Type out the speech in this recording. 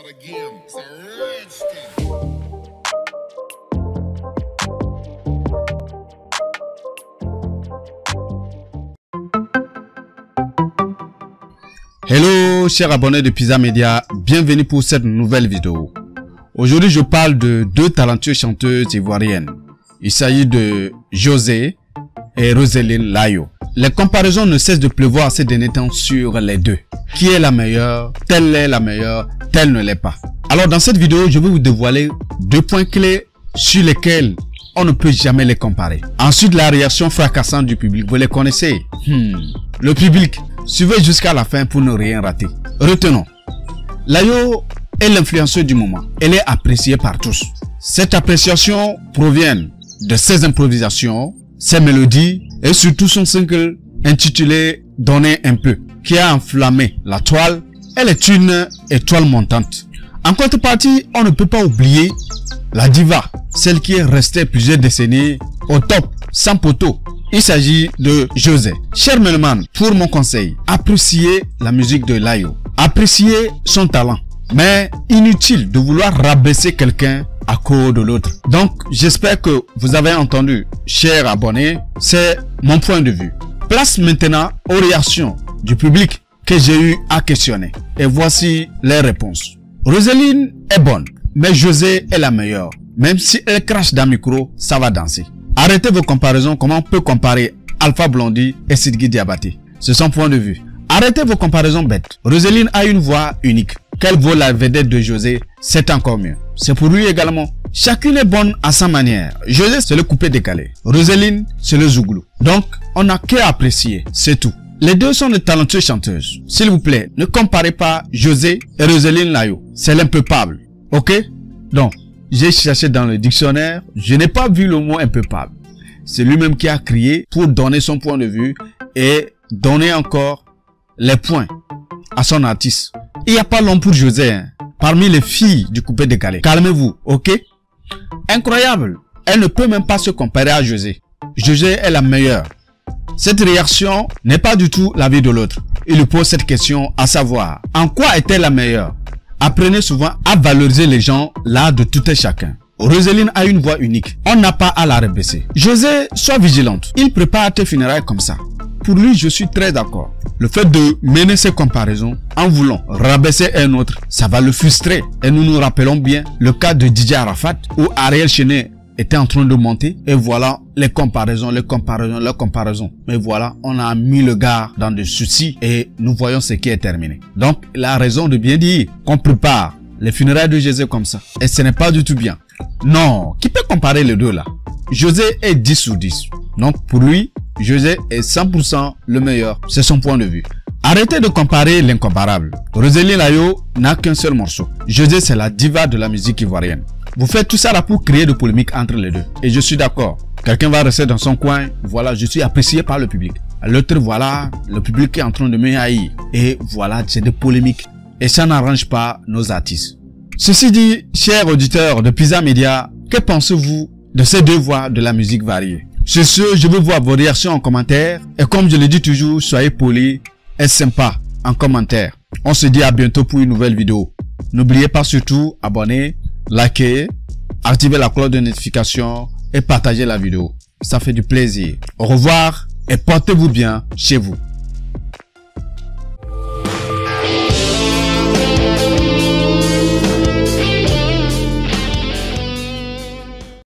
again. It's a rich thing. Hello chers abonnés de Pizza Media, bienvenue pour cette nouvelle vidéo. Aujourd'hui je parle de deux talentueuses chanteuses ivoiriennes. Il s'agit de José et Roseline Layo. Les comparaisons ne cessent de pleuvoir ces derniers temps sur les deux. Qui est la meilleure? Telle est la meilleure, telle ne l'est pas. Alors dans cette vidéo, je vais vous dévoiler deux points clés sur lesquels on ne peut jamais les comparer. Ensuite, la réaction fracassante du public, vous les connaissez. Le public, suivez jusqu'à la fin pour ne rien rater. Retenons, Layo est l'influenceuse du moment. Elle est appréciée par tous. Cette appréciation provient de ses improvisations, ses mélodies et surtout son single intitulé « Donnez un peu » qui a enflammé la toile. Elle est une étoile montante. En contrepartie, on ne peut pas oublier la diva, celle qui est restée plusieurs décennies au top, sans poteau. Il s'agit de José. Cher Melman, pour mon conseil, appréciez la musique de Layo. Appréciez son talent. Mais inutile de vouloir rabaisser quelqu'un à cause de l'autre. Donc, j'espère que vous avez entendu, chers abonnés, c'est mon point de vue. Place maintenant aux réactions du public que j'ai eu à questionner. Et voici les réponses. Roseline est bonne, mais José est la meilleure. Même si elle crache dans le micro, ça va danser. Arrêtez vos comparaisons. Comment on peut comparer Alpha Blondy et Sidiki Diabaté? C'est son point de vue. Arrêtez vos comparaisons bêtes. Roseline a une voix unique. Qu'elle vaut la vedette de José, c'est encore mieux. C'est pour lui également. Chacune est bonne à sa manière. José, c'est le coupé décalé. Roseline, c'est le zouglou. Donc, on n'a qu'à apprécier. C'est tout. Les deux sont de talentueuses chanteuses. S'il vous plaît, ne comparez pas José et Roseline Layo. C'est l'impeuple. Ok? Donc, j'ai cherché dans le dictionnaire. Je n'ai pas vu le mot impeuple. C'est lui-même qui a crié pour donner son point de vue et donner encore les points à son artiste. Il n'y a pas l'homme pour José, hein, parmi les filles du coupé décalé. Calmez-vous, ok? Incroyable. Elle ne peut même pas se comparer à José. José est la meilleure. Cette réaction n'est pas du tout l'avis de l'autre. Il lui pose cette question, à savoir, en quoi est-elle la meilleure? Apprenez souvent à valoriser les gens, l'art de tout et chacun. Roseline a une voix unique. On n'a pas à la rabaisser. José, sois vigilante. Il prépare tes funérailles comme ça. Pour lui, je suis très d'accord. Le fait de mener ces comparaisons en voulant rabaisser un autre, ça va le frustrer. Et nous nous rappelons bien le cas de DJ Arafat où Ariel Chenet était en train de monter et voilà les comparaisons. Mais voilà, on a mis le gars dans des soucis et nous voyons ce qui est terminé. Donc, il a raison de bien dire qu'on prépare les funérailles de José comme ça. Et ce n'est pas du tout bien. Non, qui peut comparer les deux là? José est 10 sur 10. Donc, pour lui, José est 100% le meilleur. C'est son point de vue. Arrêtez de comparer l'incomparable. Roseline Layo n'a qu'un seul morceau. José, c'est la diva de la musique ivoirienne. Vous faites tout ça là pour créer de polémiques entre les deux. Et je suis d'accord. Quelqu'un va rester dans son coin. Voilà, je suis apprécié par le public. L'autre, voilà, le public est en train de me haïr. Et voilà, c'est des polémiques. Et ça n'arrange pas nos artistes. Ceci dit, chers auditeurs de Pizza Media, que pensez-vous de ces deux voix de la musique variée? Sur ce, je veux voir vos réactions en commentaire. Et comme je le dis toujours, soyez polis et sympas en commentaire. On se dit à bientôt pour une nouvelle vidéo. N'oubliez pas surtout, abonner, liker, activer la cloche de notification et partager la vidéo. Ça fait du plaisir. Au revoir et portez-vous bien chez vous.